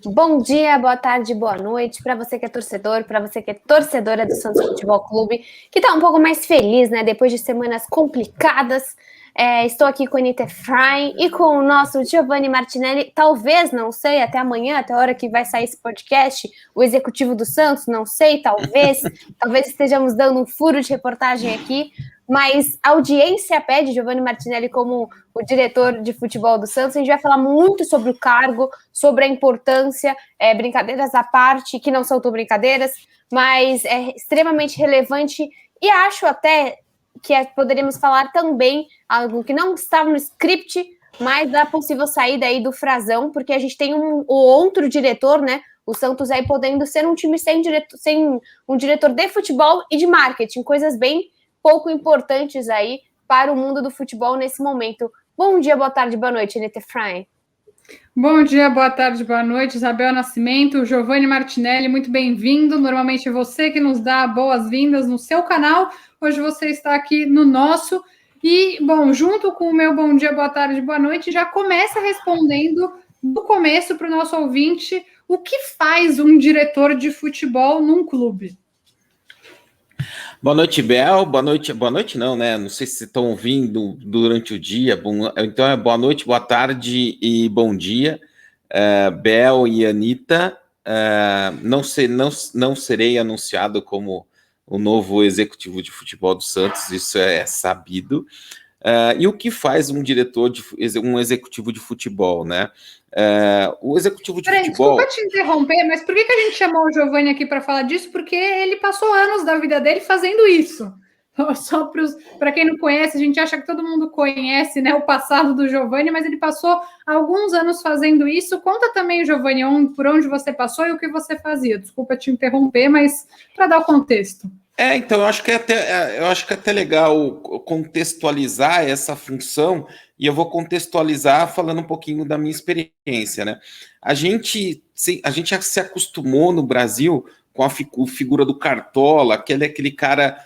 Bom dia, boa tarde, boa noite para você que é torcedor, para você que é torcedora do Santos Futebol Clube, que está um pouco mais feliz, né? Depois de semanas complicadas. Estou aqui com a Anitta Efraim e com o nosso Giovanni Martinelli. Talvez, não sei, até amanhã, até a hora que vai sair esse podcast, o executivo do Santos, não sei, talvez estejamos dando um furo de reportagem aqui. Mas a audiência pede Giovanni Martinelli como o diretor de futebol do Santos. A gente vai falar muito sobre o cargo, sobre a importância, brincadeiras à parte, que não são tão brincadeiras, mas é extremamente relevante e acho até que poderíamos falar também algo que não estava no script, mas da possível saída aí do Frazão, porque a gente tem o outro diretor, né? O Santos aí podendo ser um time sem um diretor de futebol e de marketing, coisas bem pouco importantes aí para o mundo do futebol nesse momento. Bom dia, boa tarde, boa noite, Anitta Efraim. Bom dia, boa tarde, boa noite, Isabel Nascimento, Giovanni Martinelli, muito bem-vindo. Normalmente é você que nos dá boas-vindas no seu canal, hoje você está aqui no nosso. E, bom, junto com o meu bom dia, boa tarde, boa noite, já começa respondendo do começo para o nosso ouvinte o que faz um diretor de futebol num clube. Boa noite, Bel. Boa noite não, né? Não sei se vocês estão ouvindo durante o dia. Então é boa noite, boa tarde e bom dia, Bel e Anitta. Não serei anunciado como o novo executivo de futebol do Santos, isso é sabido. E o que faz um executivo de futebol, né? O executivo de futebol... Desculpa te interromper, mas por que a gente chamou o Giovanni aqui para falar disso? Porque ele passou anos da vida dele fazendo isso. Só para quem não conhece, a gente acha que todo mundo conhece, né, o passado do Giovanni, mas ele passou alguns anos fazendo isso. Conta também, Giovanni, por onde você passou e o que você fazia. Desculpa te interromper, mas para dar o contexto. Então, eu acho que é até legal contextualizar essa função, e eu vou contextualizar falando um pouquinho da minha experiência, né? A gente já se acostumou no Brasil com a figura do Cartola, aquele cara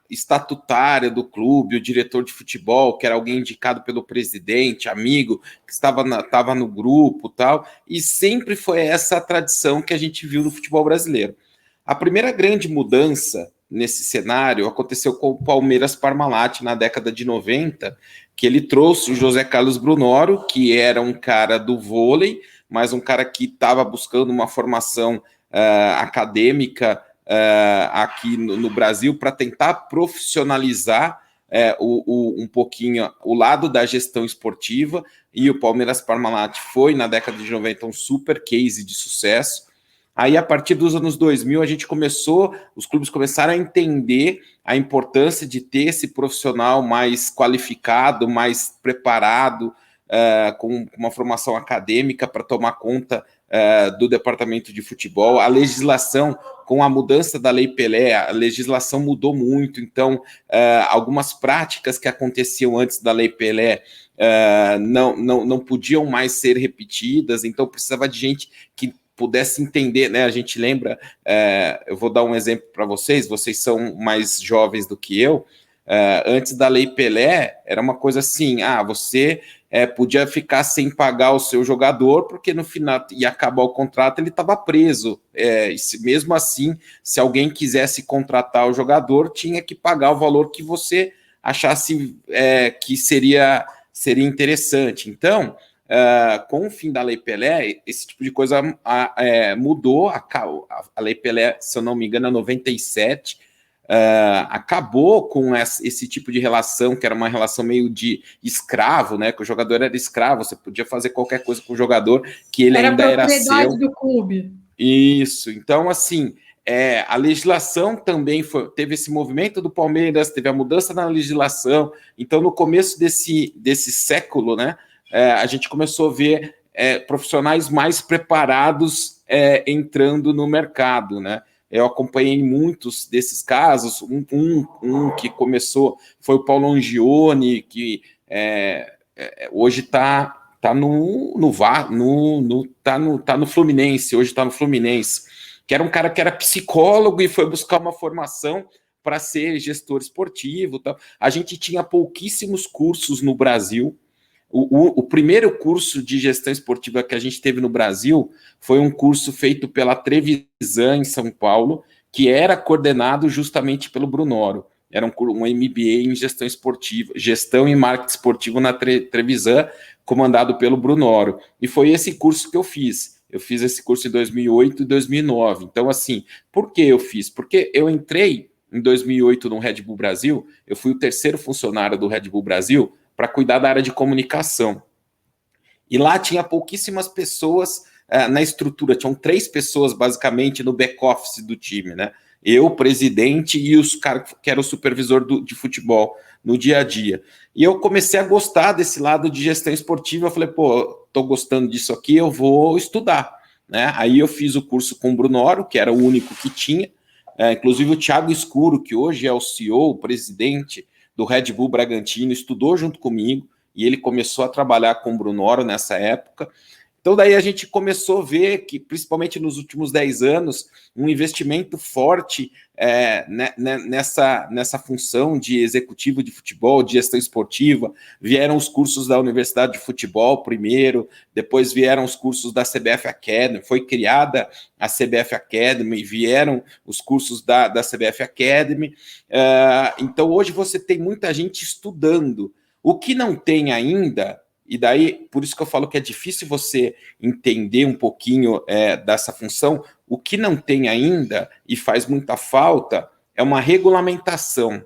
estatutário do clube, o diretor de futebol, que era alguém indicado pelo presidente, amigo, que estava no grupo e tal, e sempre foi essa a tradição que a gente viu no futebol brasileiro. A primeira grande mudança nesse cenário aconteceu com o Palmeiras Parmalat na década de 90, que ele trouxe o José Carlos Brunoro, que era um cara do vôlei, mas um cara que estava buscando uma formação acadêmica aqui no Brasil para tentar profissionalizar um pouquinho o lado da gestão esportiva, e o Palmeiras Parmalat foi, na década de 90, um super case de sucesso. Aí, a partir dos anos 2000, os clubes começaram a entender a importância de ter esse profissional mais qualificado, mais preparado, com uma formação acadêmica para tomar conta do departamento de futebol. A legislação, com a mudança da Lei Pelé, a legislação mudou muito, então algumas práticas que aconteciam antes da Lei Pelé não podiam mais ser repetidas, então precisava de gente que pudesse entender, né? A gente lembra, eu vou dar um exemplo para vocês são mais jovens do que eu, antes da Lei Pelé, era uma coisa assim, você podia ficar sem pagar o seu jogador, porque no final ia acabar o contrato, ele estava preso, mesmo assim, se alguém quisesse contratar o jogador, tinha que pagar o valor que você achasse que seria interessante. Então, com o fim da Lei Pelé, esse tipo de coisa mudou. A Lei Pelé, se eu não me engano, é 97, acabou com esse tipo de relação, que era uma relação meio de escravo, né? Que o jogador era escravo, você podia fazer qualquer coisa com o jogador, que ele ainda era seu. Do clube. Isso, então assim, a legislação também teve esse movimento do Palmeiras, teve a mudança na legislação, então no começo desse século, né? A gente começou a ver profissionais mais preparados entrando no mercado, né? Eu acompanhei muitos desses casos. Um que começou foi o Paulo Angione, que hoje está no Fluminense, hoje está no Fluminense, que era um cara que era psicólogo e foi buscar uma formação para ser gestor esportivo. Tal. A gente tinha pouquíssimos cursos no Brasil O primeiro curso de gestão esportiva que a gente teve no Brasil foi um curso feito pela Trevisan, em São Paulo, que era coordenado justamente pelo Brunoro. Era um MBA em gestão esportiva, gestão e marketing esportivo na Trevisan, comandado pelo Brunoro. E foi esse curso que eu fiz. Eu fiz esse curso em 2008 e 2009. Então, assim, por que eu fiz? Porque eu entrei em 2008 no Red Bull Brasil, eu fui o terceiro funcionário do Red Bull Brasil para cuidar da área de comunicação. E lá tinha pouquíssimas pessoas na estrutura, tinham 3 pessoas, basicamente, no back-office do time, né? Eu, o presidente e os caras que era o supervisor de futebol no dia a dia. E eu comecei a gostar desse lado de gestão esportiva. Eu falei, pô, tô gostando disso aqui, eu vou estudar, né? Aí eu fiz o curso com o Brunoro, que era o único que tinha. Inclusive o Thiago Escuro, que hoje é o CEO, o presidente do Red Bull Bragantino, estudou junto comigo e ele começou a trabalhar com o Brunoro nessa época. Então, daí a gente começou a ver que, principalmente nos últimos 10 anos, um investimento forte nessa função de executivo de futebol, de gestão esportiva. Vieram os cursos da Universidade de Futebol primeiro, depois vieram os cursos da CBF Academy, foi criada a CBF Academy, vieram os cursos da CBF Academy. Então, hoje você tem muita gente estudando. O que não tem ainda... E daí, por isso que eu falo que é difícil você entender um pouquinho dessa função. O que não tem ainda, e faz muita falta, é uma regulamentação.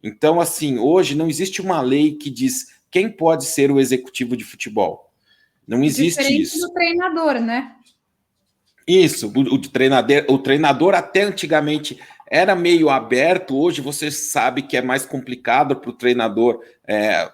Então, assim, hoje não existe uma lei que diz quem pode ser o executivo de futebol. Não existe diferente isso. Do treinador, né? Isso, o treinador até antigamente era meio aberto, hoje você sabe que é mais complicado para o treinador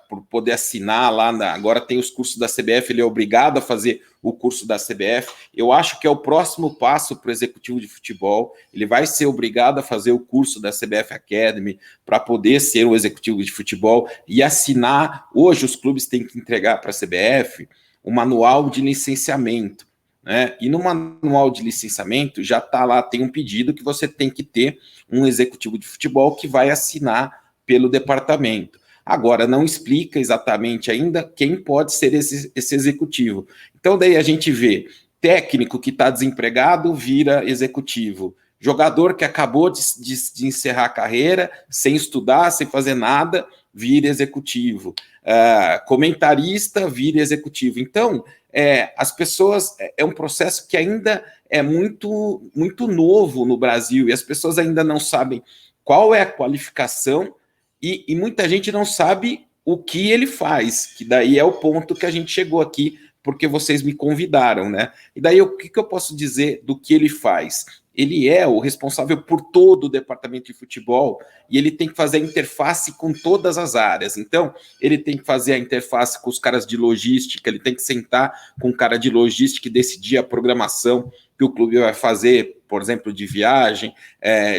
por poder assinar lá, agora tem os cursos da CBF, ele é obrigado a fazer o curso da CBF. Eu acho que é o próximo passo para o executivo de futebol, ele vai ser obrigado a fazer o curso da CBF Academy para poder ser o executivo de futebol e assinar. Hoje os clubes têm que entregar para a CBF o manual de licenciamento. Né? E no manual de licenciamento já está lá, tem um pedido que você tem que ter um executivo de futebol que vai assinar pelo departamento. Agora, não explica exatamente ainda quem pode ser esse executivo. Então, daí a gente vê técnico que está desempregado vira executivo, jogador que acabou de encerrar a carreira, sem estudar, sem fazer nada, vira executivo, comentarista vira executivo. Então, as pessoas, é um processo que ainda é muito, muito novo no Brasil, e as pessoas ainda não sabem qual é a qualificação, e muita gente não sabe o que ele faz, que daí é o ponto que a gente chegou aqui, porque vocês me convidaram, né? E daí o que eu posso dizer do que ele faz? Ele é o responsável por todo o departamento de futebol e ele tem que fazer a interface com todas as áreas. Então, ele tem que fazer a interface com os caras de logística, ele tem que sentar com o cara de logística e decidir a programação que o clube vai fazer, por exemplo, de viagem,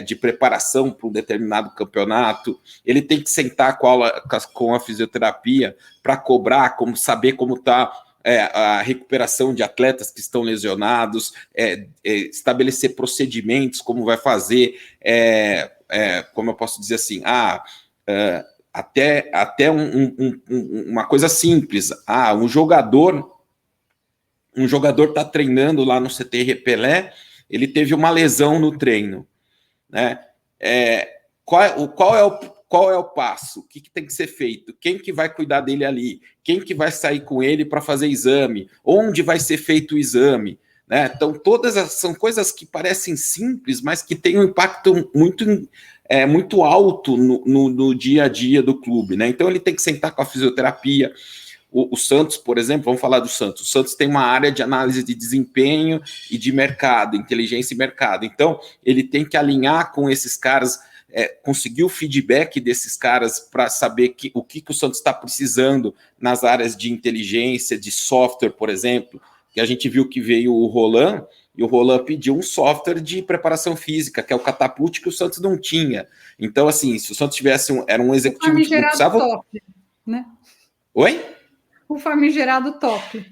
de preparação para um determinado campeonato. Ele tem que sentar com a fisioterapia para cobrar, saber como está a recuperação de atletas que estão lesionados, estabelecer procedimentos, como vai fazer, como eu posso dizer assim, até uma coisa simples. Um jogador está treinando lá no CT Pelé, ele teve uma lesão no treino, né? Qual é o passo? O que tem que ser feito? Quem que vai cuidar dele ali? Quem que vai sair com ele para fazer exame? Onde vai ser feito o exame? Né? Então, são coisas que parecem simples, mas que têm um impacto muito alto no dia a dia do clube. Né? Então, ele tem que sentar com a fisioterapia. O Santos, por exemplo, vamos falar do Santos. O Santos tem uma área de análise de desempenho e de mercado, inteligência e mercado. Então, ele tem que alinhar com esses caras, conseguir o feedback desses caras para saber o que o Santos está precisando nas áreas de inteligência, de software, por exemplo, que a gente viu que veio o Roland, e o Roland pediu um software de preparação física, que é o Catapult, que o Santos não tinha. Então, assim, se o Santos tivesse era um executivo que não precisava... top, né? Oi? O famigerado top.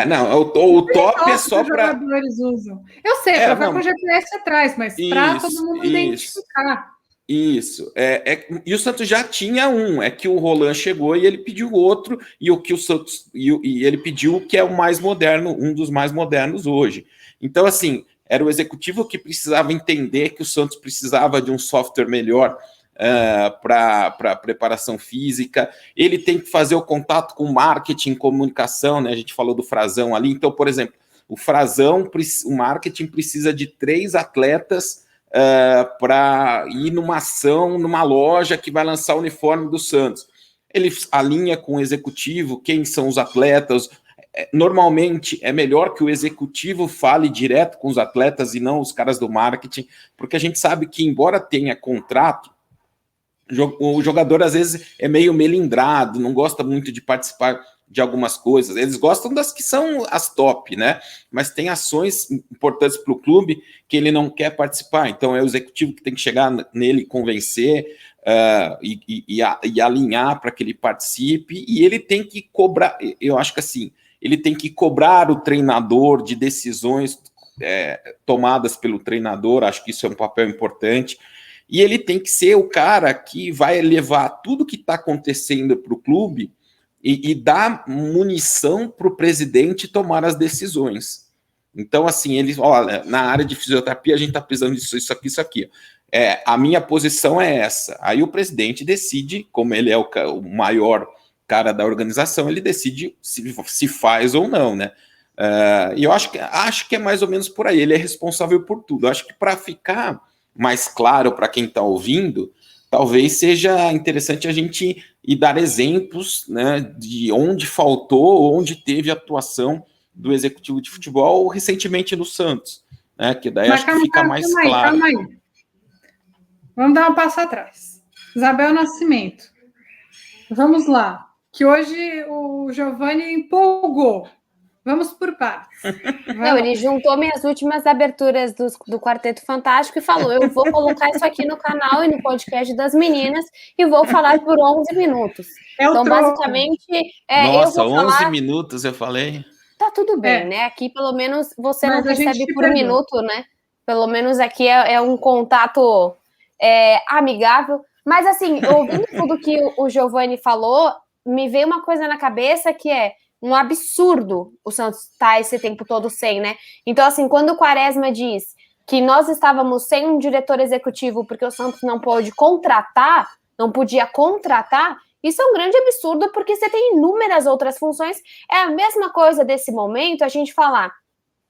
Não, o top é só para... Os jogadores usam. Eu sei, para ficar com o GPS atrás, mas para todo mundo identificar. Isso. E o Santos já tinha um, é que o Roland chegou e ele pediu outro, e o que o Santos e ele pediu o que é o mais moderno, um dos mais modernos hoje. Então, assim, era o executivo que precisava entender que o Santos precisava de um software melhor para preparação física. Ele tem que fazer o contato com marketing, comunicação, né? A gente falou do Frazão ali. Então, por exemplo, o Frazão, o marketing precisa de 3 atletas para ir numa ação, numa loja que vai lançar o uniforme do Santos. Ele alinha com o executivo, quem são os atletas. Normalmente é melhor que o executivo fale direto com os atletas e não os caras do marketing, porque a gente sabe que, embora tenha contrato, o jogador às vezes é meio melindrado, não gosta muito de participar de algumas coisas. Eles gostam das que são as top, né? Mas tem ações importantes para o clube que ele não quer participar. Então é o executivo que tem que chegar nele, convencer e alinhar para que ele participe. E ele tem que cobrar. Eu acho que assim, ele tem que cobrar o treinador de decisões tomadas pelo treinador. Acho que isso é um papel importante. E ele tem que ser o cara que vai levar tudo que está acontecendo para o clube e dar munição para o presidente tomar as decisões. Então, assim, eles, olha, na área de fisioterapia a gente está precisando disso, isso aqui, isso aqui. A minha posição é essa. Aí o presidente decide, como ele é o maior cara da organização, ele decide se faz ou não, né? E eu acho que é mais ou menos por aí. Ele é responsável por tudo. Eu acho que para ficar mais claro para quem está ouvindo, talvez seja interessante a gente ir dar exemplos, né, de onde faltou, onde teve atuação do executivo de futebol recentemente no Santos, né, que daí acho que fica mais claro. Calma aí. Vamos dar um passo atrás. Isabel Nascimento. Vamos lá. Que hoje o Giovanni empolgou. Vamos por partes. Não, ele juntou minhas últimas aberturas do Quarteto Fantástico e falou: eu vou colocar isso aqui no canal e no podcast das meninas e vou falar por 11 minutos. Então, basicamente, Nossa, eu vou 11 falar... minutos eu falei. Tá tudo bem, né? Aqui, pelo menos, você não recebe por minuto, né? Pelo menos aqui é um contato amigável. Mas, assim, ouvindo tudo que o Giovanni falou, me veio uma coisa na cabeça que é um absurdo o Santos estar esse tempo todo sem, né? Então, assim, quando o Quaresma diz que nós estávamos sem um diretor executivo porque o Santos não podia contratar, isso é um grande absurdo porque você tem inúmeras outras funções. É a mesma coisa desse momento a gente falar,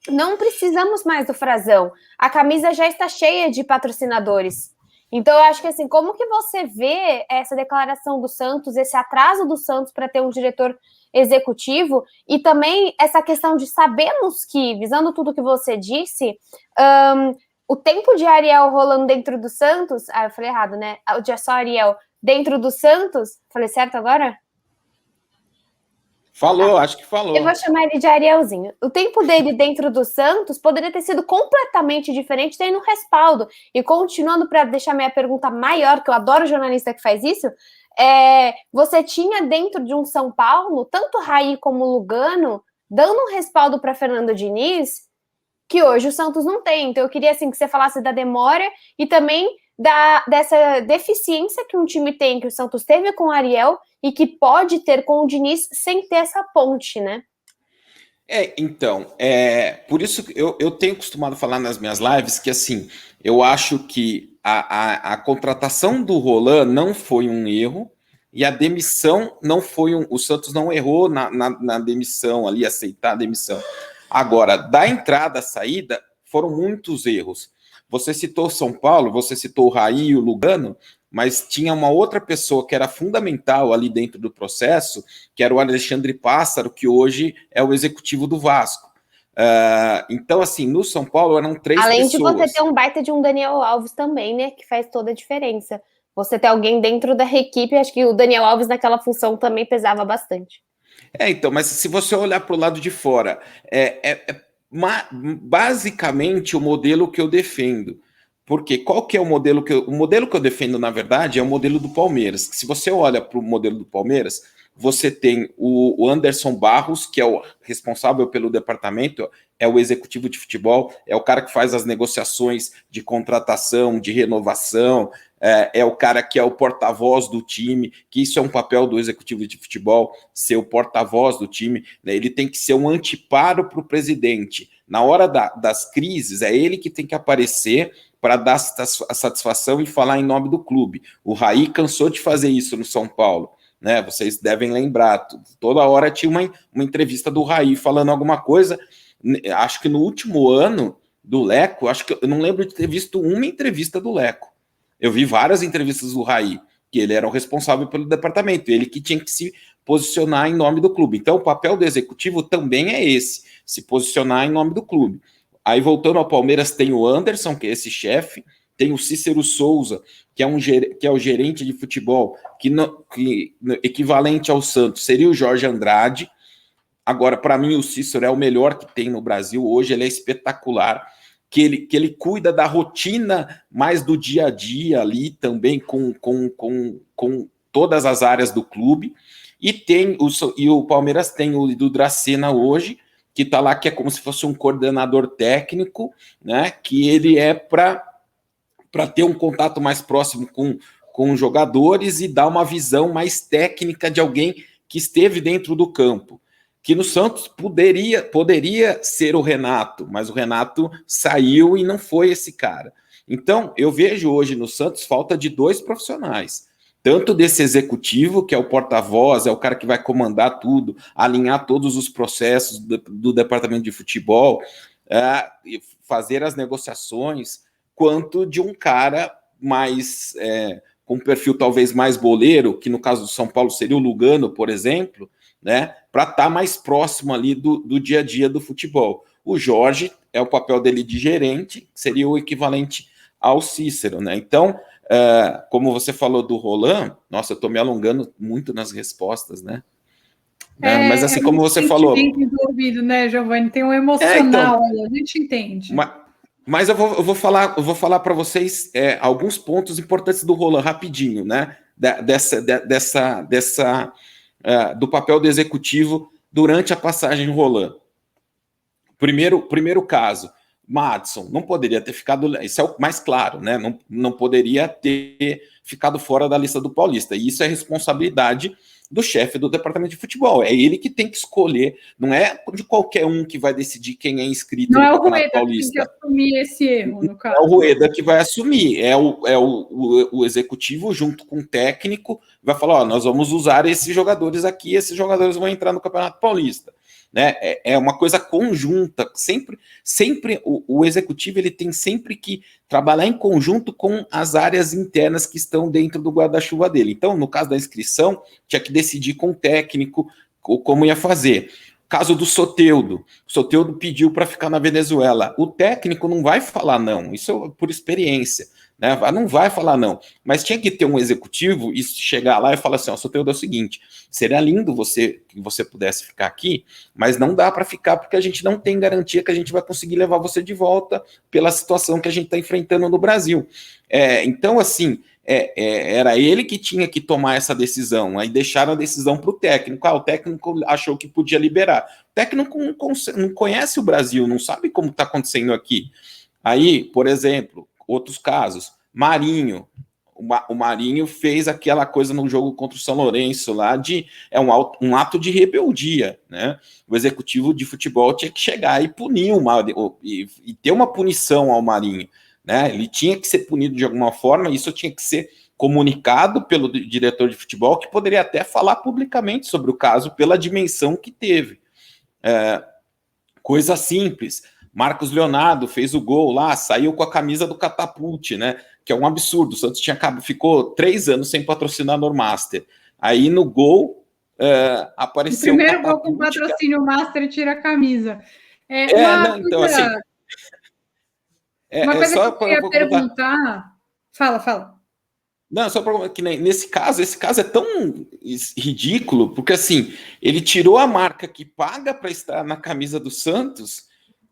não precisamos mais do Frazão, a camisa já está cheia de patrocinadores. Então, eu acho que assim, como que você vê essa declaração do Santos, esse atraso do Santos para ter um diretor executivo, e também essa questão de sabermos que, visando tudo que você disse, o tempo de Ariel rolando dentro do Santos, eu falei errado, né? O de só Ariel dentro do Santos, falei certo agora? Falou, acho que falou. Eu vou chamar ele de Arielzinho. O tempo dele dentro do Santos poderia ter sido completamente diferente, tendo respaldo. E continuando para deixar minha pergunta maior, que eu adoro jornalista que faz isso, você tinha dentro de um São Paulo, tanto Raí como Lugano, dando um respaldo para Fernando Diniz, que hoje o Santos não tem. Então eu queria assim, que você falasse da demora e também dessa deficiência que um time tem, que o Santos teve com o Ariel e que pode ter com o Diniz sem ter essa ponte, né? Então, por isso que eu tenho costumado falar nas minhas lives que, assim, eu acho que a contratação do Roland não foi um erro e a demissão não foi o Santos não errou na demissão ali, aceitar a demissão. Agora, da entrada à saída, foram muitos erros. Você citou São Paulo, você citou o Raí e o Lugano, mas tinha uma outra pessoa que era fundamental ali dentro do processo, que era o Alexandre Pássaro, que hoje é o executivo do Vasco. Então, assim, no São Paulo eram 3 pessoas. Além de você ter um baita de um Daniel Alves também, né, que faz toda a diferença. Você ter alguém dentro da equipe, acho que o Daniel Alves naquela função também pesava bastante. Então, mas se você olhar para o lado de fora, basicamente o modelo que eu defendo. Porque qual que é o modelo que eu defendo, na verdade, é o modelo do Palmeiras. Se você olha para o modelo do Palmeiras, você tem o Anderson Barros, que é o responsável pelo departamento, é o executivo de futebol, é o cara que faz as negociações de contratação, de renovação, é o cara que é o porta-voz do time, que isso é um papel do executivo de futebol, ser o porta-voz do time, né? Ele tem que ser um anteparo para o presidente. Na hora das crises, é ele que tem que aparecer para dar a satisfação e falar em nome do clube. O Raí cansou de fazer isso no São Paulo, né? Vocês devem lembrar, toda hora tinha uma entrevista do Raí falando alguma coisa. Acho que no último ano do Leco, acho que eu não lembro de ter visto uma entrevista do Leco. Eu vi várias entrevistas do Raí, que ele era o responsável pelo departamento, ele que tinha que se posicionar em nome do clube. Então, o papel do executivo também é esse, se posicionar em nome do clube. Aí, voltando ao Palmeiras, tem o Anderson, que é esse chefe, tem o Cícero Souza, que é o gerente de futebol, que equivalente ao Santos seria o Jorge Andrade. Agora, para mim, o Cícero é o melhor que tem no Brasil hoje, ele é espetacular, que ele cuida da rotina mais do dia a dia ali também com todas as áreas do clube. E o Palmeiras tem o do Dracena hoje, que está lá, que é como se fosse um coordenador técnico, né? Que ele é para ter um contato mais próximo com os jogadores e dar uma visão mais técnica de alguém que esteve dentro do campo. Que no Santos poderia ser o Renato, mas o Renato saiu e não foi esse cara. Então, eu vejo hoje no Santos falta de 2 profissionais. Tanto desse executivo, que é o porta-voz, é o cara que vai comandar tudo, alinhar todos os processos do departamento de futebol, fazer as negociações, quanto de um cara mais com um perfil talvez mais boleiro, que no caso do São Paulo seria o Lugano, por exemplo, né, para estar mais próximo ali do dia a dia do futebol. O Jorge é o papel dele de gerente, que seria o equivalente ao Cícero, né? Então, como você falou do Roland, nossa, eu estou me alongando muito nas respostas, né? Mas assim, como você falou... envolvido, né, Giovanni? Tem um emocional aí, a gente entende. Mas eu vou falar para vocês alguns pontos importantes do Roland, rapidinho, né? Do papel do executivo durante a passagem Roland. Primeiro caso, Madison não poderia ter ficado, isso é o mais claro, né? Não poderia ter ficado fora da lista do Paulista, e isso é responsabilidade do chefe do departamento de futebol, é ele que tem que escolher, não é de qualquer um que vai decidir quem é inscrito no Campeonato Paulista. Não é o Rueda que tem que assumir esse erro, no caso. É o Rueda que vai assumir, é o executivo junto com o técnico, vai falar, nós vamos usar esses jogadores aqui, esses jogadores vão entrar no Campeonato Paulista. Né? É uma coisa conjunta, sempre o executivo ele tem sempre que trabalhar em conjunto com as áreas internas que estão dentro do guarda-chuva dele. Então, no caso da inscrição, tinha que decidir com o técnico como ia fazer. Caso do Soteldo, o Soteldo pediu para ficar na Venezuela. O técnico não vai falar não, isso é por experiência. Né? Não vai falar não, mas tinha que ter um executivo e chegar lá e falar assim, Soteldo, é o seguinte, seria lindo que você pudesse ficar aqui, mas não dá para ficar porque a gente não tem garantia que a gente vai conseguir levar você de volta pela situação que a gente está enfrentando no Brasil. Então, assim, era ele que tinha que tomar essa decisão, aí deixaram a decisão para o técnico, o técnico achou que podia liberar. O técnico não conhece o Brasil, não sabe como está acontecendo aqui. Aí, por exemplo, outros casos, Marinho. O Marinho fez aquela coisa no jogo contra o São Lourenço lá um ato de rebeldia, né? O executivo de futebol tinha que chegar e punir o Marinho, e ter uma punição ao Marinho, né? Ele tinha que ser punido de alguma forma, isso tinha que ser comunicado pelo diretor de futebol, que poderia até falar publicamente sobre o caso pela dimensão que teve. Coisa simples. Marcos Leonardo fez o gol lá, saiu com a camisa do Catapult, né? Que é um absurdo. O Santos ficou 3 anos sem patrocinar Normaster. Aí no gol apareceu o primeiro gol com patrocínio Master e tira a camisa. Então assim. Uma coisa que eu ia perguntar. Fala. Não, só para que nesse caso, esse caso é tão ridículo, porque assim, ele tirou a marca que paga para estar na camisa do Santos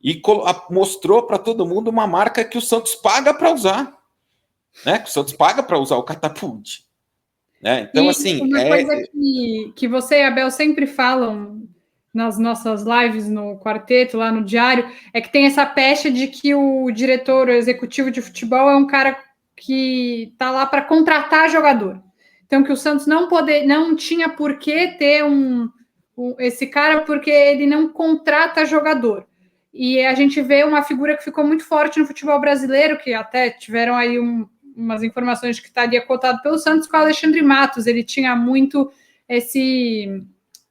e mostrou para todo mundo uma marca que o Santos paga para usar, né? Que o Santos paga para usar o Catapult, né? Então, assim, uma coisa que você e a Abel sempre falam nas nossas lives no quarteto, lá no diário, é que tem essa pecha de que o diretor executivo de futebol é um cara que está lá para contratar jogador. Então, que o Santos não tinha por que ter esse cara, porque ele não contrata jogador. E a gente vê uma figura que ficou muito forte no futebol brasileiro, que até tiveram aí umas informações de que estaria cotado pelo Santos, com o Alexandre Matos. Ele tinha muito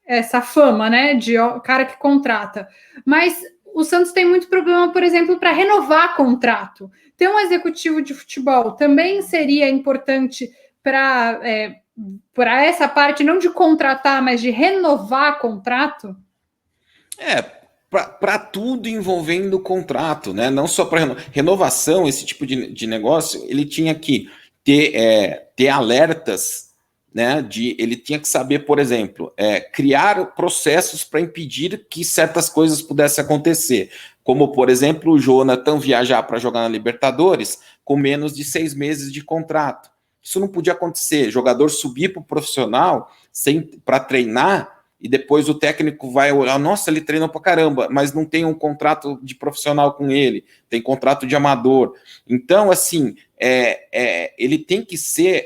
essa fama, né, de cara que contrata. Mas o Santos tem muito problema, por exemplo, para renovar contrato. Ter um executivo de futebol também seria importante para essa parte, não de contratar, mas de renovar contrato? Para tudo envolvendo contrato, né? Não só para renovação, esse tipo de negócio, ele tinha que ter alertas, né? Ele tinha que saber, por exemplo, criar processos para impedir que certas coisas pudessem acontecer, como, por exemplo, o Jonathan viajar para jogar na Libertadores com menos de 6 meses de contrato. Isso não podia acontecer. Jogador subir para o profissional para treinar e depois o técnico vai olhar, nossa, ele treinou pra caramba, mas não tem um contrato de profissional com ele, tem contrato de amador. Então, assim, ele tem que ser,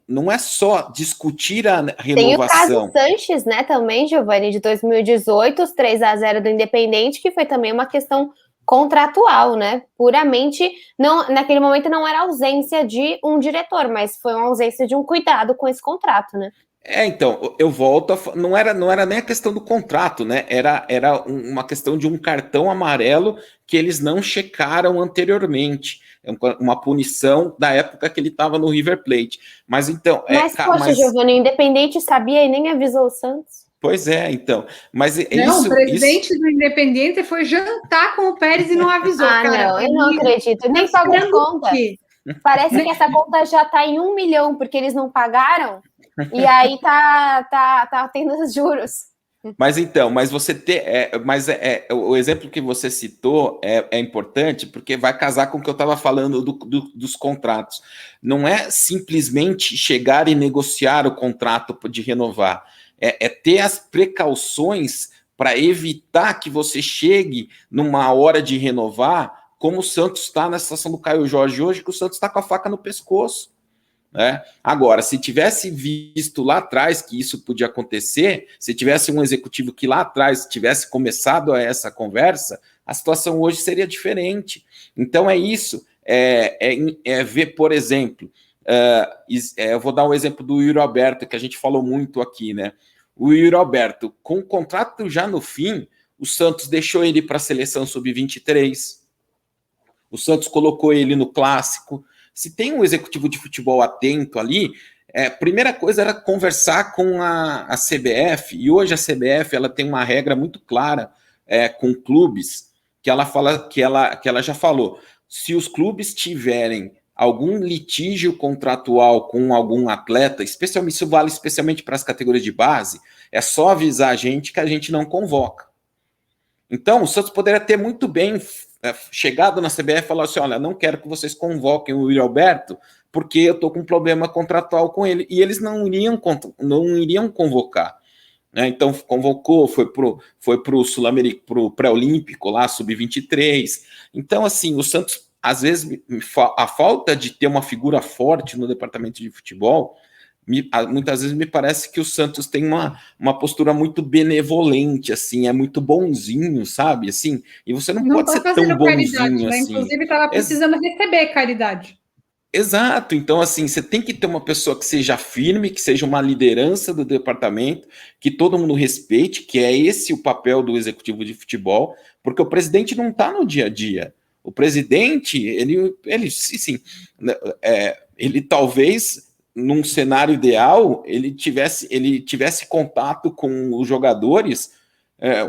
não é só discutir a renovação. Tem o caso Sanches, né, também, Giovani, de 2018, os 3-0 do Independente, que foi também uma questão contratual, né, puramente, não, naquele momento não era ausência de um diretor, mas foi uma ausência de um cuidado com esse contrato, né. Então, eu volto, não era nem a questão do contrato, né? Era uma questão de um cartão amarelo que eles não checaram anteriormente. Uma punição da época que ele estava no River Plate. Mas então. Poxa, Giovani, o Independente sabia e nem avisou o Santos. Pois é, então. Mas o presidente do Independente foi jantar com o Pérez e não avisou. Não, eu não acredito. Nem pagou a conta. Parece que essa conta já está em 1 milhão, porque eles não pagaram. E aí tá tendo os juros. Mas você o exemplo que você citou é importante, porque vai casar com o que eu estava falando dos contratos. Não é simplesmente chegar e negociar o contrato de renovar, é ter as precauções para evitar que você chegue numa hora de renovar, como o Santos está na situação do Caio Jorge hoje, que o Santos está com a faca no pescoço. Agora, se tivesse visto lá atrás que isso podia acontecer, se tivesse um executivo que lá atrás tivesse começado essa conversa, a situação hoje seria diferente. Então é isso, ver, por exemplo, eu vou dar um exemplo do Yuri Alberto, que a gente falou muito aqui, né? O Yuri Alberto, com o contrato já no fim, o Santos deixou ele para a seleção sub-23, o Santos colocou ele no clássico. Se tem um executivo de futebol atento ali, a primeira coisa era conversar com a CBF, e hoje a CBF ela tem uma regra muito clara com clubes, que ela fala que ela já falou, se os clubes tiverem algum litígio contratual com algum atleta, especialmente, isso vale especialmente para as categorias de base, é só avisar a gente que a gente não convoca. Então, o Santos poderia ter muito bem chegado na CBF e falado assim, olha, não quero que vocês convoquem o Yuri Alberto, porque eu estou com um problema contratual com ele, e eles não iriam convocar. Então, convocou, foi para o Sul-Americano, para o pré-olímpico lá, sub-23. Então, assim, o Santos, às vezes, a falta de ter uma figura forte no departamento de futebol, muitas vezes me parece que o Santos tem uma postura muito benevolente, assim, é muito bonzinho, sabe, assim, e você não pode ser tão bonzinho, né? assim. Inclusive estava precisando receber caridade. Exato, então assim, você tem que ter uma pessoa que seja firme, que seja uma liderança do departamento, que todo mundo respeite, que é esse o papel do executivo de futebol, porque o presidente não está no dia a dia. O presidente, ele talvez num cenário ideal, ele tivesse contato com os jogadores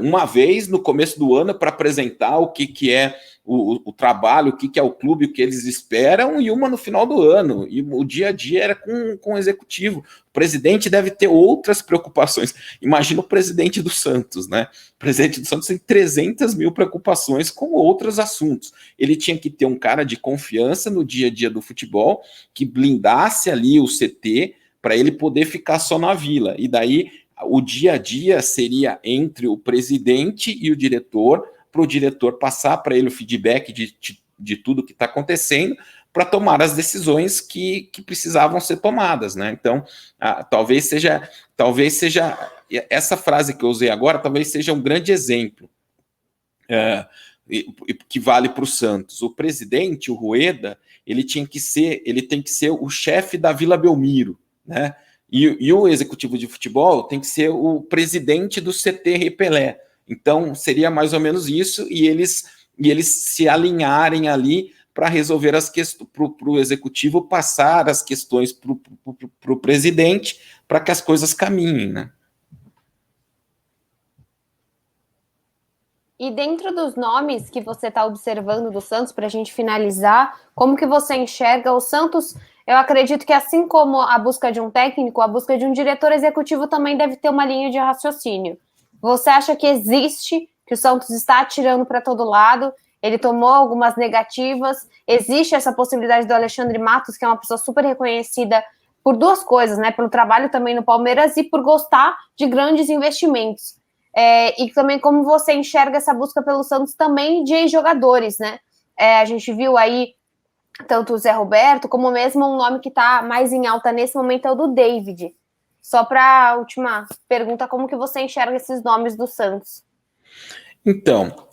uma vez no começo do ano para apresentar o que é o trabalho, o que é o clube, o que eles esperam, e uma no final do ano. E o dia a dia era com o executivo. O presidente deve ter outras preocupações. Imagina o presidente do Santos, né? O presidente do Santos tem 300 mil preocupações com outros assuntos. Ele tinha que ter um cara de confiança no dia a dia do futebol, que blindasse ali o CT, para ele poder ficar só na Vila. E daí o dia a dia seria entre o presidente e o diretor, para o diretor passar para ele o feedback de tudo que está acontecendo, para tomar as decisões que precisavam ser tomadas, né? Então, talvez seja essa frase que eu usei agora, talvez seja um grande exemplo que vale para o Santos. O presidente, o Rueda, ele tem que ser o chefe da Vila Belmiro, né? E o executivo de futebol tem que ser o presidente do CT Rei Pelé. Então, seria mais ou menos isso, e eles se alinharem ali para resolver as questões, para o executivo passar as questões para o presidente, para que as coisas caminhem, né? E dentro dos nomes que você está observando do Santos, para a gente finalizar, como que você enxerga o Santos? Eu acredito que assim como a busca de um técnico, a busca de um diretor executivo também deve ter uma linha de raciocínio. Você acha que existe, que o Santos está atirando para todo lado? Ele tomou algumas negativas. Existe essa possibilidade do Alexandre Matos, que é uma pessoa super reconhecida por duas coisas, né? Pelo trabalho também no Palmeiras e por gostar de grandes investimentos. E também como você enxerga essa busca pelo Santos também de jogadores, né? A gente viu aí tanto o Zé Roberto, como mesmo um nome que está mais em alta nesse momento é o do David. Só para a última pergunta, como que você enxerga esses nomes do Santos? Então,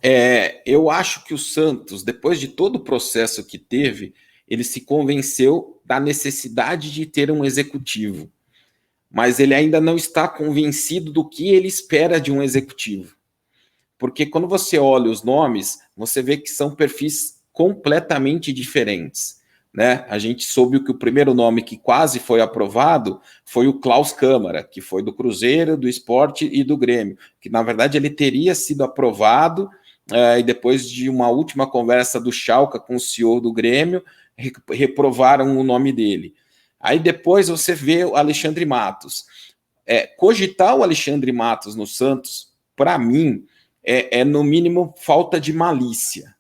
eu acho que o Santos, depois de todo o processo que teve, ele se convenceu da necessidade de ter um executivo, mas ele ainda não está convencido do que ele espera de um executivo. Porque quando você olha os nomes, você vê que são perfis completamente diferentes, né? A gente soube que o primeiro nome que quase foi aprovado foi o Klaus Câmara, que foi do Cruzeiro, do Sport e do Grêmio, que na verdade ele teria sido aprovado e depois de uma última conversa do Schalke com o CEO do Grêmio, reprovaram o nome dele. Aí depois você vê o Alexandre Matos. Cogitar o Alexandre Matos no Santos, para mim, é no mínimo falta de malícia.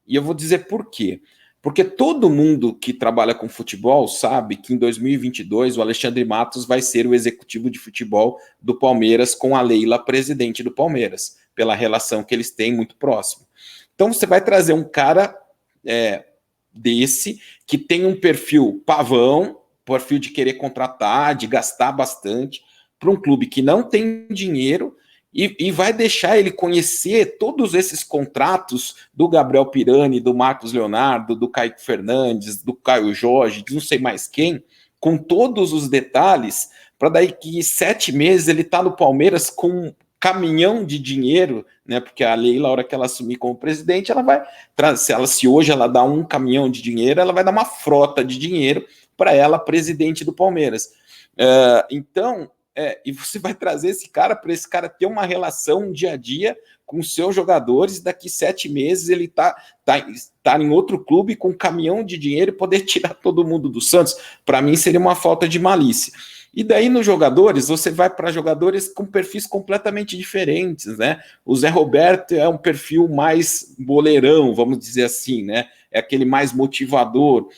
E eu vou dizer por quê. Porque todo mundo que trabalha com futebol sabe que em 2022 o Alexandre Matos vai ser o executivo de futebol do Palmeiras com a Leila, presidente do Palmeiras, pela relação que eles têm muito próximo. Então você vai trazer um cara desse, que tem um perfil pavão, perfil de querer contratar, de gastar bastante, para um clube que não tem dinheiro, e vai deixar ele conhecer todos esses contratos do Gabriel Pirani, do Marcos Leonardo, do Kaique Fernandes, do Caio Jorge, de não sei mais quem, com todos os detalhes, para daí que 7 meses ele está no Palmeiras com um caminhão de dinheiro, né? Porque a Leila, na hora que ela assumir como presidente, ela vai, se hoje ela dá um caminhão de dinheiro, ela vai dar uma frota de dinheiro para ela, presidente do Palmeiras. Então, e você vai trazer esse cara para esse cara ter uma relação um dia a dia com os seus jogadores, daqui 7 meses ele tá em outro clube com um caminhão de dinheiro e poder tirar todo mundo do Santos. Para mim seria uma falta de malícia. E daí nos jogadores, você vai para jogadores com perfis completamente diferentes, né? O Zé Roberto é um perfil mais boleirão, vamos dizer assim, né? É aquele mais motivador.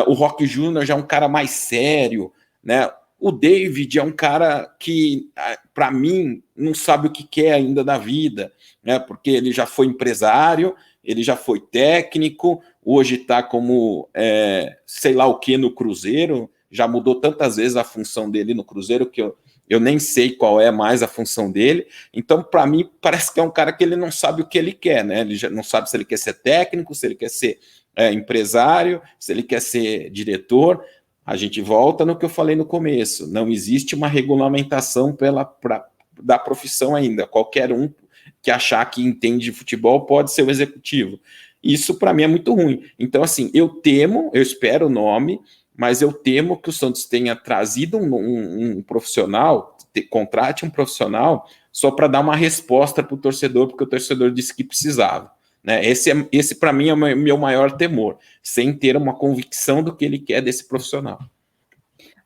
O Roque Júnior já é um cara mais sério, né? O David é um cara que, para mim, não sabe o que quer ainda da vida, né? Porque ele já foi empresário, ele já foi técnico, hoje está como sei lá o que no Cruzeiro, já mudou tantas vezes a função dele no Cruzeiro que eu nem sei qual é mais a função dele. Então, para mim, parece que é um cara que ele não sabe o que ele quer, né? Ele já não sabe se ele quer ser técnico, se ele quer ser empresário, se ele quer ser diretor. A gente volta no que eu falei no começo, não existe uma regulamentação da profissão ainda, qualquer um que achar que entende de futebol pode ser o executivo. Isso para mim é muito ruim. Então assim, eu espero o nome, mas eu temo que o Santos tenha trazido um profissional, contrate um profissional só para dar uma resposta para o torcedor, porque o torcedor disse que precisava. Né? Esse para mim é o meu maior temor, sem ter uma convicção do que ele quer desse profissional.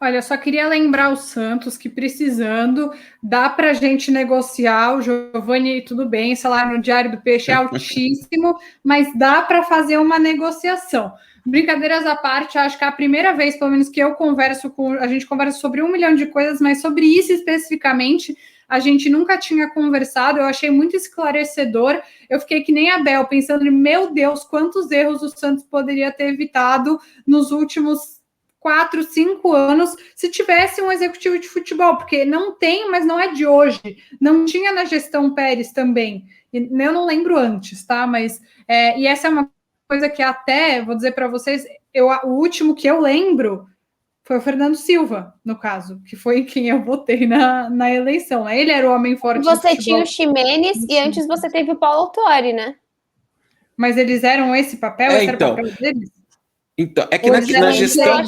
Olha, eu só queria lembrar o Santos que precisando, dá para a gente negociar, o Giovani, tudo bem, salário no Diário do Peixe é altíssimo, mas dá para fazer uma negociação. Brincadeiras à parte, acho que é a primeira vez, pelo menos, que a gente conversa sobre 1 milhão de coisas, mas sobre isso especificamente, a gente nunca tinha conversado, eu achei muito esclarecedor. Eu fiquei que nem a Bel, pensando, meu Deus, quantos erros o Santos poderia ter evitado nos últimos 4, 5 anos se tivesse um executivo de futebol, porque não tem, mas não é de hoje. Não tinha na gestão Pérez também. Eu não lembro antes, tá? Mas e essa é uma coisa que até, vou dizer para vocês, o último que eu lembro foi o Fernando Silva, no caso, que foi quem eu votei na eleição. Né? Ele era o homem forte. Você tinha o Ximenes e antes você teve o Paulo Autuori, né? Mas eles eram esse papel? Esse era o papel deles? Então, é que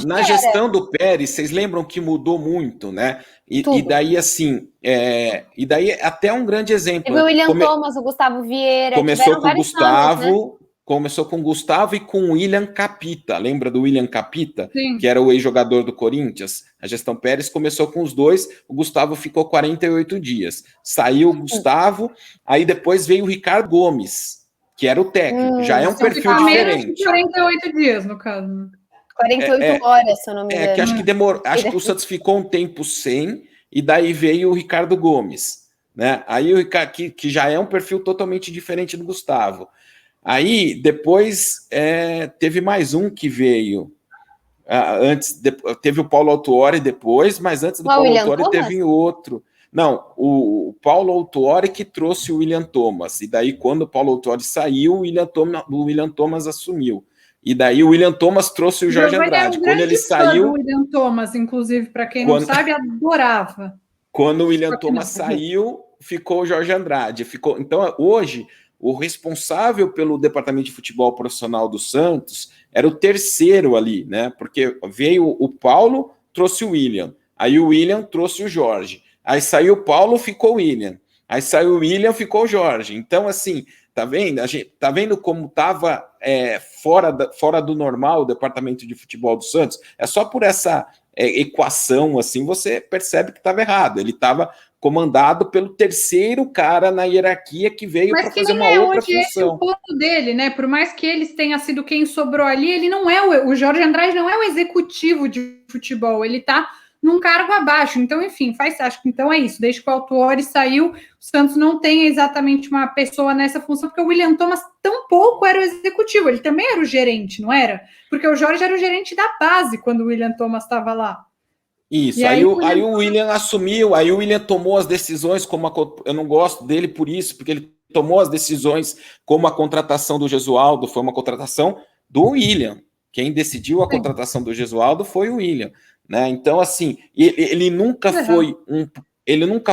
na gestão do Pérez, vocês lembram que mudou muito, né? E daí, assim, e daí até um grande exemplo. Teve o William Thomas, o Gustavo Vieira. Começou com o Gustavo, nomes, né? Começou com o Gustavo e com o William Capita. Lembra do William Capita? Sim. Que era o ex-jogador do Corinthians? A gestão Pérez começou com os dois, o Gustavo ficou 48 dias. Saiu o Gustavo, aí depois veio o Ricardo Gomes, que era o técnico. Já é um perfil diferente. 48 dias, no caso. 48 horas, se eu não me engano. Que acho que demorou. Acho que o Santos ficou um tempo sem, e daí veio o Ricardo Gomes. Né? Aí o Ricardo, que já é um perfil totalmente diferente do Gustavo. Aí, depois, teve mais um que veio. Teve o Paulo Autuori depois, mas antes do Paulo Autuori teve outro. Não, o Paulo Autuori que trouxe o William Thomas. E daí, quando o Paulo Autuori saiu, o William Thomas assumiu. E daí o William Thomas trouxe o Jorge Andrade. Quando ele saiu... O William Thomas, inclusive, para quem não sabe, adorava. Quando o William Thomas saiu, ficou o Jorge Andrade. Então, hoje... O responsável pelo departamento de futebol profissional do Santos era o terceiro ali, né? Porque veio o Paulo, trouxe o William. Aí o William trouxe o Jorge. Aí saiu o Paulo, ficou o William. Aí saiu o William, ficou o Jorge. Então, assim, tá vendo? Tá vendo como estava fora do normal o departamento de futebol do Santos? É só por essa equação, assim, você percebe que estava errado. Ele estava comandado pelo terceiro cara na hierarquia que veio para fazer uma outra função. Esse é o ponto dele, né? Por mais que eles tenha sido quem sobrou ali, ele não é o Jorge Andrade não é o executivo de futebol, ele está num cargo abaixo. Então, enfim, acho que então é isso. Desde que o Autuori saiu, o Santos não tem exatamente uma pessoa nessa função, porque o William Thomas tampouco era o executivo, ele também era o gerente, não era? Porque o Jorge era o gerente da base quando o William Thomas estava lá. Isso, aí o William assumiu, aí o William tomou as decisões, eu não gosto dele por isso, porque ele tomou as decisões como a contratação do Gesualdo, foi uma contratação do William. Quem decidiu a contratação do Gesualdo foi o William. Né? Então, assim, ele nunca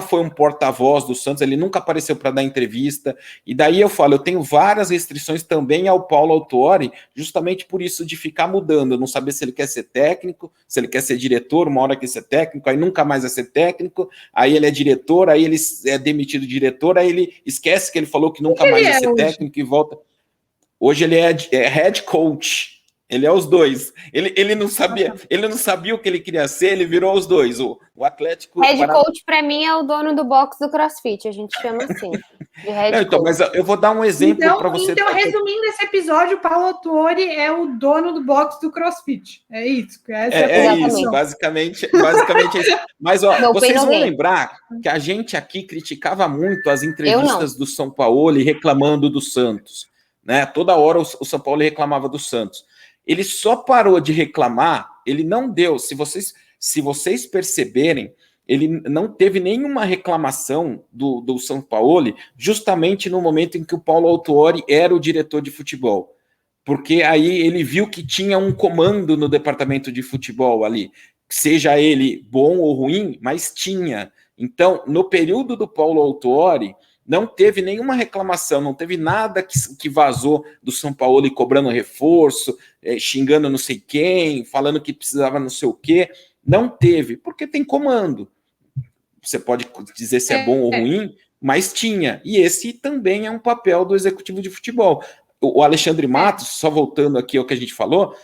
foi um porta-voz do Santos, ele nunca apareceu para dar entrevista, e daí eu falo, eu tenho várias restrições também ao Paulo Autuori, justamente por isso de ficar mudando, não saber se ele quer ser técnico, se ele quer ser diretor, uma hora quer ser técnico, aí nunca mais vai ser técnico, aí ele é diretor, aí ele é demitido diretor, aí ele esquece que ele falou que nunca mais vai ser técnico e volta. Hoje ele é head coach. Ele é os dois. Ele não sabia o que ele queria ser, ele virou os dois. O Atlético. Head coach, para mim, é o dono do box do CrossFit, a gente chama assim. De head então, mas eu vou dar um exemplo para você. Então, resumindo esse episódio, o Paulo Autuori é o dono do box do CrossFit. É isso. É isso, basicamente é isso. Mas ó, vocês vão lembrar que a gente aqui criticava muito as entrevistas do São Paulo reclamando do Santos. Né? Toda hora o São Paulo reclamava do Santos. Ele só parou de reclamar, ele não deu, se vocês perceberem, ele não teve nenhuma reclamação do São Paulo, justamente no momento em que o Paulo Autuori era o diretor de futebol, porque aí ele viu que tinha um comando no departamento de futebol ali, seja ele bom ou ruim, mas tinha. Então, no período do Paulo Autuori, não teve nenhuma reclamação, não teve nada que vazou do São Paulo cobrando reforço, xingando não sei quem, falando que precisava não sei o quê. Não teve, porque tem comando. Você pode dizer se é bom ou ruim, mas tinha. E esse também é um papel do executivo de futebol. O Alexandre Matos, só voltando aqui ao que a gente falou,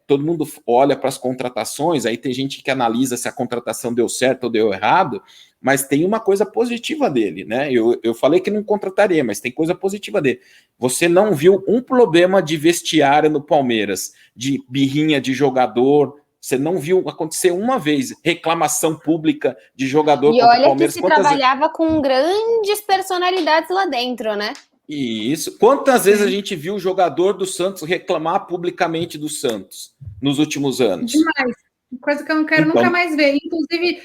todo mundo olha para as contratações, aí tem gente que analisa se a contratação deu certo ou deu errado, mas tem uma coisa positiva dele, né? Eu falei que não contrataria, mas tem coisa positiva dele. Você não viu um problema de vestiário no Palmeiras, de birrinha de jogador, Você não viu acontecer uma vez reclamação pública de jogador E contra o olha que Palmeiras. se trabalhava com grandes personalidades lá dentro, né? Isso. Quantas vezes a gente viu o jogador do Santos reclamar publicamente do Santos nos últimos anos? Demais. Coisa que eu não quero nunca mais ver. Inclusive,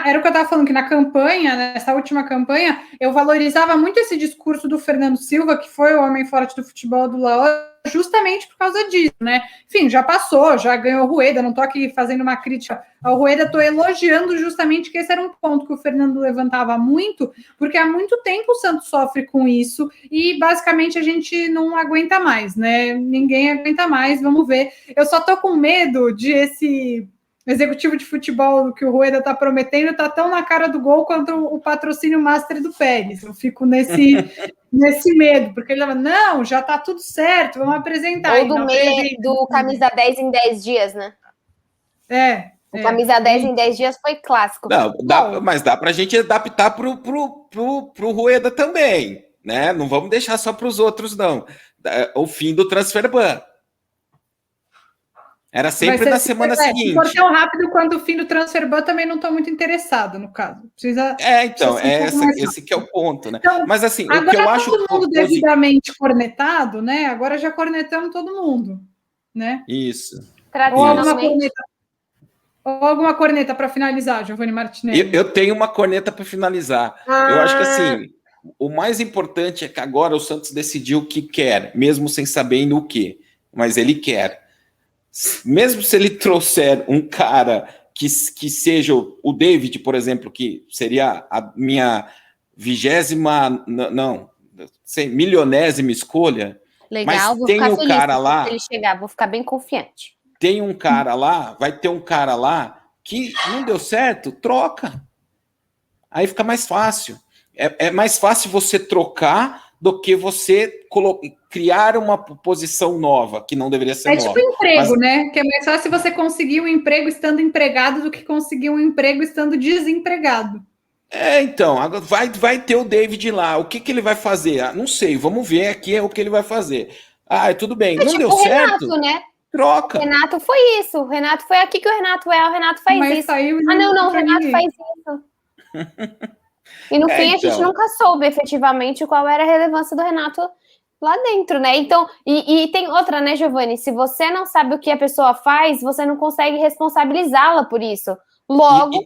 era o que eu estava falando, que na campanha, nessa última campanha, eu valorizava muito esse discurso do Fernando Silva, que foi o homem forte do futebol do Laó, justamente por causa disso, né? Enfim, já passou, já ganhou o Rueda, não estou aqui fazendo uma crítica ao Rueda, estou elogiando justamente que esse era um ponto que o Fernando levantava muito, porque há muito tempo o Santos sofre com isso e basicamente a gente não aguenta mais, né? Ninguém aguenta mais, vamos ver. Eu só estou com medo de esse executivo de futebol que o Rueda está prometendo está tão na cara do gol quanto o patrocínio master do Pérez. Eu fico nesse medo, porque ele fala, não, já está tudo certo, vamos apresentar. Ou do camisa 10 em 10 dias, né? O camisa 10 em 10 dias foi clássico. Não, mas dá para a gente adaptar pro Rueda também, né? Não vamos deixar só para os outros, não. O fim do transfer ban. Era sempre na semana seguinte. Se for tão rápido quanto o fim do transfer ban, também não estou muito interessado, no caso. Esse que é o ponto, né? Então, mas assim, agora o que eu acho todo mundo devidamente cornetado, né? Agora já cornetamos todo mundo, né? Isso. Ou alguma corneta para finalizar, Giovanni Martinelli? Eu tenho uma corneta para finalizar. Eu acho que assim, o mais importante é que agora o Santos decidiu o que quer, mesmo sem saber o que, mas ele quer. Mesmo se ele trouxer um cara que seja o David, por exemplo, que seria a minha milionésima escolha. Legal, mas tem um cara lá. Se ele chegar, vou ficar bem confiante. Tem um cara lá, vai ter um cara lá que não deu certo, troca. Aí fica mais fácil. É mais fácil você trocar do que você criar uma posição nova, que não deveria ser nova. É tipo emprego, né? Que é mais fácil você conseguir um emprego estando empregado do que conseguir um emprego estando desempregado. Então, vai ter o David lá. O que ele vai fazer? Não sei, vamos ver aqui o que ele vai fazer. Tudo bem, não deu certo. Renato, né? Troca. O Renato foi isso. O Renato foi aqui que o Renato é. O Renato faz isso. O Renato faz isso. E no fim a gente nunca soube efetivamente qual era a relevância do Renato lá dentro, né? Então, e tem outra, né, Giovanni? Se você não sabe o que a pessoa faz, você não consegue responsabilizá-la por isso. Logo,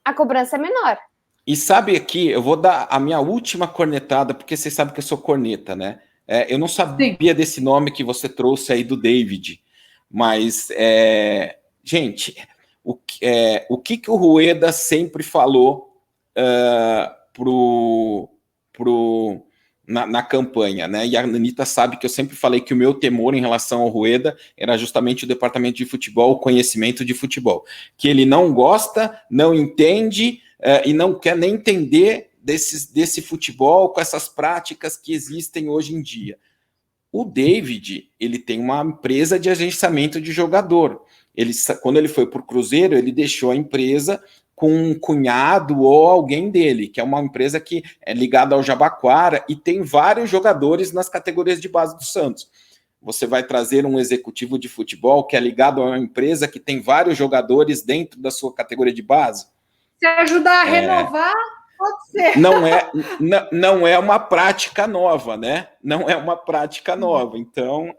a cobrança é menor. E sabe aqui, eu vou dar a minha última cornetada, porque vocês sabem que eu sou corneta, né? Eu não sabia desse nome que você trouxe aí do David, mas, gente, o que o Rueda sempre falou na campanha, né? E a Anitta sabe que eu sempre falei que o meu temor em relação ao Rueda era justamente o departamento de futebol, o conhecimento de futebol, que ele não gosta, não entende e não quer nem entender desse futebol com essas práticas que existem hoje em dia. O David, ele tem uma empresa de agenciamento de jogador. Quando ele foi para o Cruzeiro, ele deixou a empresa com um cunhado ou alguém dele, que é uma empresa que é ligada ao Jabaquara e tem vários jogadores nas categorias de base do Santos. Você vai trazer um executivo de futebol que é ligado a uma empresa que tem vários jogadores dentro da sua categoria de base? Se ajudar a renovar, pode ser. Não é uma prática nova, né? Não é uma prática nova, então...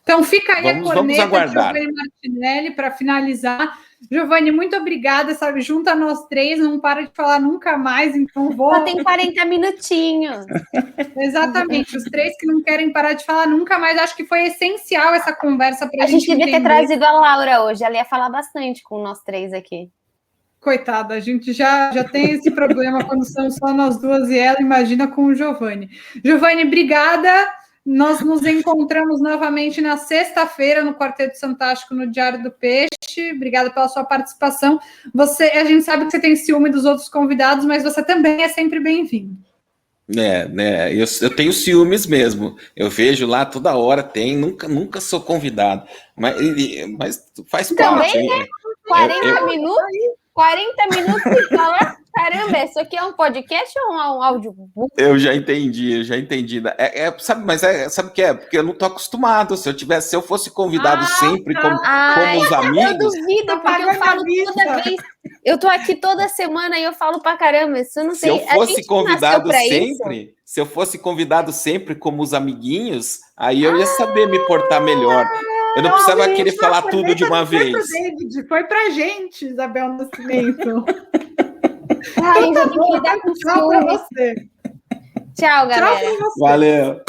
Então fica aí a corneta de Giovanni Martinelli para finalizar. Giovanni, muito obrigada, sabe? Junta nós três, não para de falar nunca mais, então vou... Só tem 40 minutinhos. Exatamente, os três que não querem parar de falar nunca mais. Acho que foi essencial essa conversa para a gente devia ter trazido a Laura hoje, ela ia falar bastante com nós três aqui. Coitada, a gente já tem esse problema quando são só nós duas e ela, imagina com o Giovanni. Giovanni, obrigada. Nós nos encontramos novamente na sexta-feira no Quarteto Fantástico no Diário do Peixe. Obrigada pela sua participação. A gente sabe que você tem ciúme dos outros convidados, mas você também é sempre bem-vindo. Eu tenho ciúmes mesmo. Eu vejo lá toda hora, nunca sou convidado. Mas faz também, parte. Né? 40 minutos de falar. Caramba, isso aqui é um podcast ou um audiobook? Eu já entendi. Sabe o que é? Porque eu não tô acostumado. Se eu fosse convidado sempre como os amigos. Eu duvido, porque eu falo toda vez. Eu tô aqui toda semana e eu falo pra caramba. Isso não Se eu fosse convidado sempre, se eu fosse convidado sempre como os amiguinhos, aí eu ia saber me portar melhor. Eu não precisava querer falar tudo de uma vez. Foi pra gente, Isabel Nascimento. Ai, já tem que lidar com tchau pra você. Tchau, galera. Valeu.